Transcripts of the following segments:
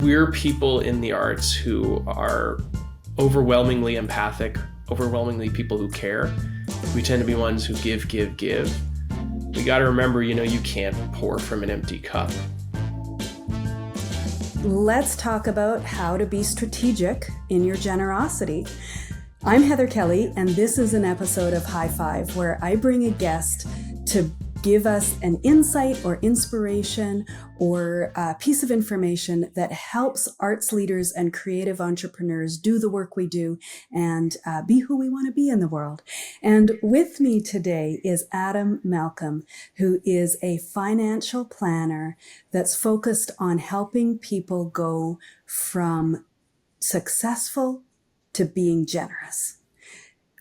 We're people in the arts who are overwhelmingly empathic, overwhelmingly people who care. We tend to be ones who give. We got to remember, you can't pour from an empty cup. Let's talk about how to be strategic in your generosity. I'm Heather Kelly, and this is an episode of High Five where I bring a guest to give us an insight or inspiration or a piece of information that helps arts leaders and creative entrepreneurs do the work we do and be who we want to be in the world. And with me today is Adam Malcolm, who is a financial planner that's focused on helping people go from successful to being generous.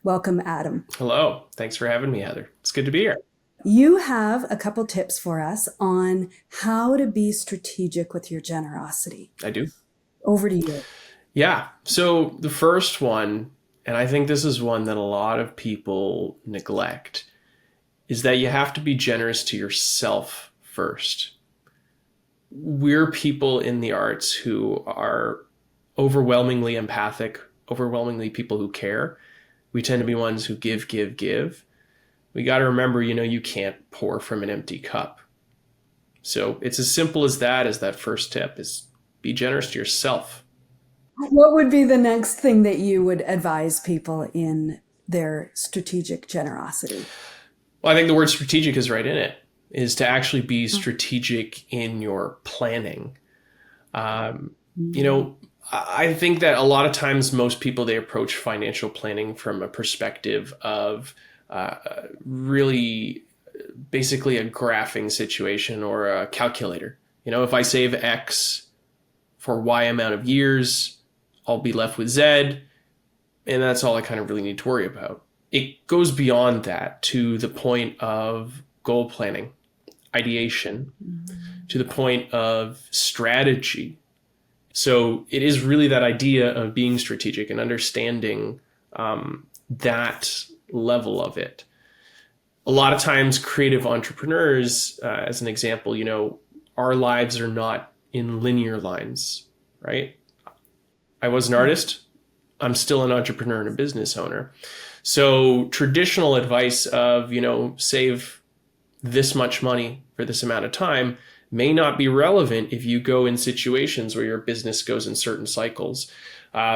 Welcome, Adam. Hello. Thanks for having me, Heather. It's good to be here. You have a couple tips for us on how to be strategic with your generosity. I do. Over to you. Yeah. So the first one, and I think this is one that a lot of people neglect, is that you have to be generous to yourself first. We're people in the arts who are overwhelmingly empathic, overwhelmingly people who care. We tend to be ones who give. We got to remember, you can't pour from an empty cup. So it's as simple as that first tip is be generous to yourself. What would be the next thing that you would advise people in their strategic generosity? Well, I think the word strategic is right in it, is to actually be strategic in your planning. I think that a lot of times most people, they approach financial planning from a perspective of really basically a graphing situation or a calculator. If I save X for Y amount of years, I'll be left with Z, and that's all I kind of really need to worry about. It goes beyond that to the point of goal planning, ideation, to the point of strategy. So it is really that idea of being strategic and understanding that level of it. A lot of times creative entrepreneurs, as an example, our lives are not in linear lines, right? I was an artist. I'm still an entrepreneur and a business owner. So traditional advice of, save this much money for this amount of time may not be relevant if you go in situations where your business goes in certain cycles.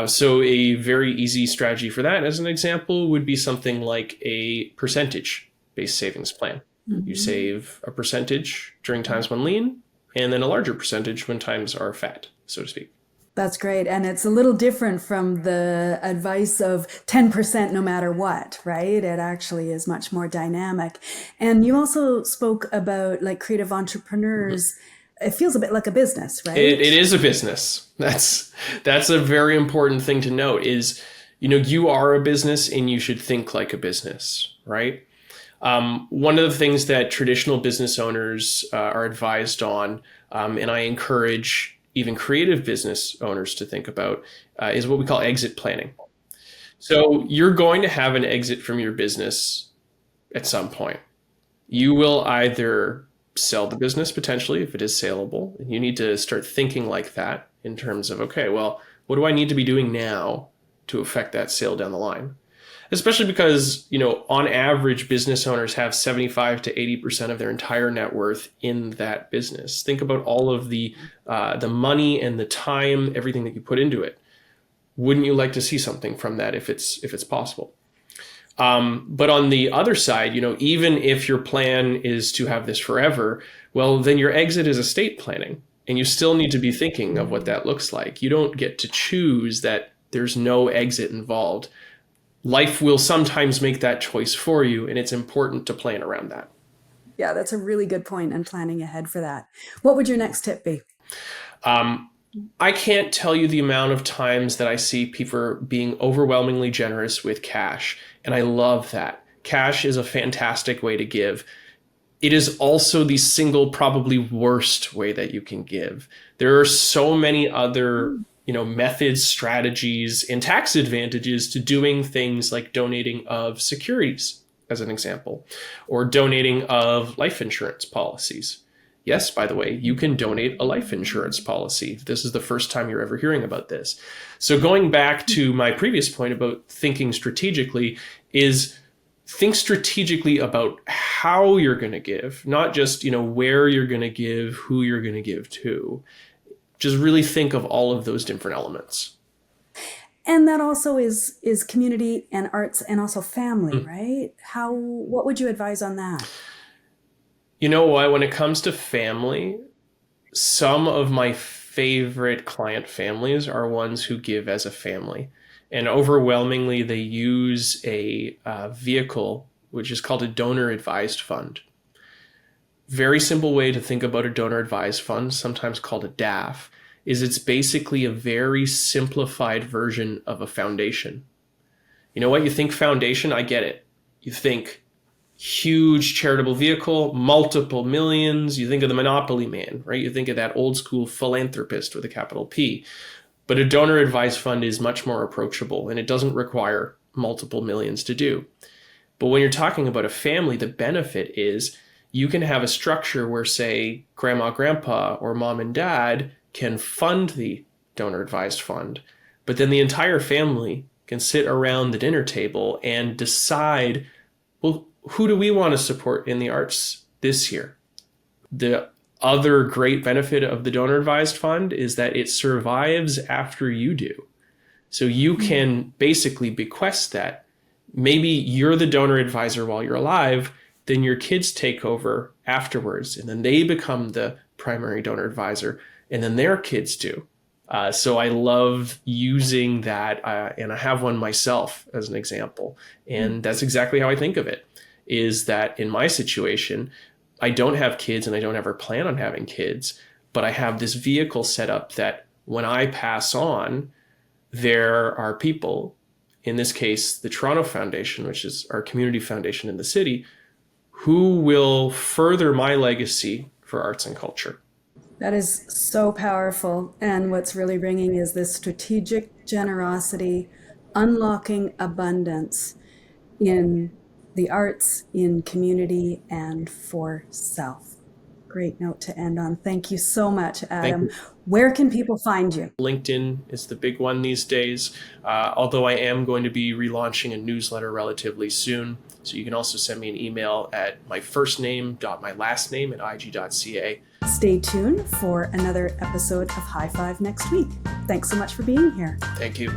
So a very easy strategy for that, as an example, would be something like a percentage-based savings plan. Mm-hmm. You save a percentage during times when lean, and then a larger percentage when times are fat, so to speak. That's great. And it's a little different from the advice of 10% no matter what, right? It actually is much more dynamic. And you also spoke about like creative entrepreneurs. Mm-hmm. It feels a bit like a business, right? It is a business. That's a very important thing to note is, you are a business and you should think like a business, right? One of the things that traditional business owners are advised on, and I encourage even creative business owners to think about, is what we call exit planning. So you're going to have an exit from your business at some point. You will either sell the business potentially if it is saleable. You need to start thinking like that in terms of, okay, well, what do I need to be doing now to affect that sale down the line? Especially because, on average, business owners have 75 to 80% of their entire net worth in that business. Think about all of the money and the time, everything that you put into it. Wouldn't you like to see something from that if it's possible? But on the other side, even if your plan is to have this forever, well, then your exit is estate planning, and you still need to be thinking of what that looks like. You don't get to choose that there's no exit involved. Life will sometimes make that choice for you, and it's important to plan around that. Yeah, that's a really good point, and planning ahead for that. What would your next tip be? I can't tell you the amount of times that I see people being overwhelmingly generous with cash, and I love that. Cash is a fantastic way to give. It is also the single, probably worst way that you can give. There are so many other methods, strategies, and tax advantages to doing things like donating of securities, as an example, or donating of life insurance policies. Yes, by the way, you can donate a life insurance policy. This is the first time you're ever hearing about this. So going back to my previous point about thinking strategically is think strategically about how you're going to give, not just, where you're going to give, who you're going to give to. Just really think of all of those different elements. And that also is community and arts and also family, right? What would you advise on that? You know what? When it comes to family, some of my favorite client families are ones who give as a family. And overwhelmingly, they use a vehicle, which is called a donor advised fund. Very simple way to think about a donor advised fund, sometimes called a DAF, is it's basically a very simplified version of a foundation. You know what? You think foundation, I get it. You think huge charitable vehicle, multiple millions. You think of the Monopoly Man, right? You think of that old school philanthropist with a capital P. But a donor advised fund is much more approachable and it doesn't require multiple millions to do. But when you're talking about a family, the benefit is you can have a structure where, say, grandma, grandpa, or mom and dad can fund the donor advised fund, but then the entire family can sit around the dinner table and decide, well, who do we want to support in the arts this year? The other great benefit of the donor advised fund is that it survives after you do. So you can basically bequest that. Maybe you're the donor advisor while you're alive, then your kids take over afterwards, and then they become the primary donor advisor, and then their kids do. So I love using that, and I have one myself as an example. And that's exactly how I think of it, is that in my situation, I don't have kids and I don't ever plan on having kids, but I have this vehicle set up that when I pass on, there are people, in this case, the Toronto Foundation, which is our community foundation in the city, who will further my legacy for arts and culture. That is so powerful. And what's really ringing is this strategic generosity, unlocking abundance in the arts, in community, and for self. Great note to end on. Thank you so much, Adam. Where can people find you? LinkedIn is the big one these days, although I am going to be relaunching a newsletter relatively soon. So you can also send me an email at myfirstname.mylastname@ig.ca. Stay tuned for another episode of High Five next week. Thanks so much for being here. Thank you.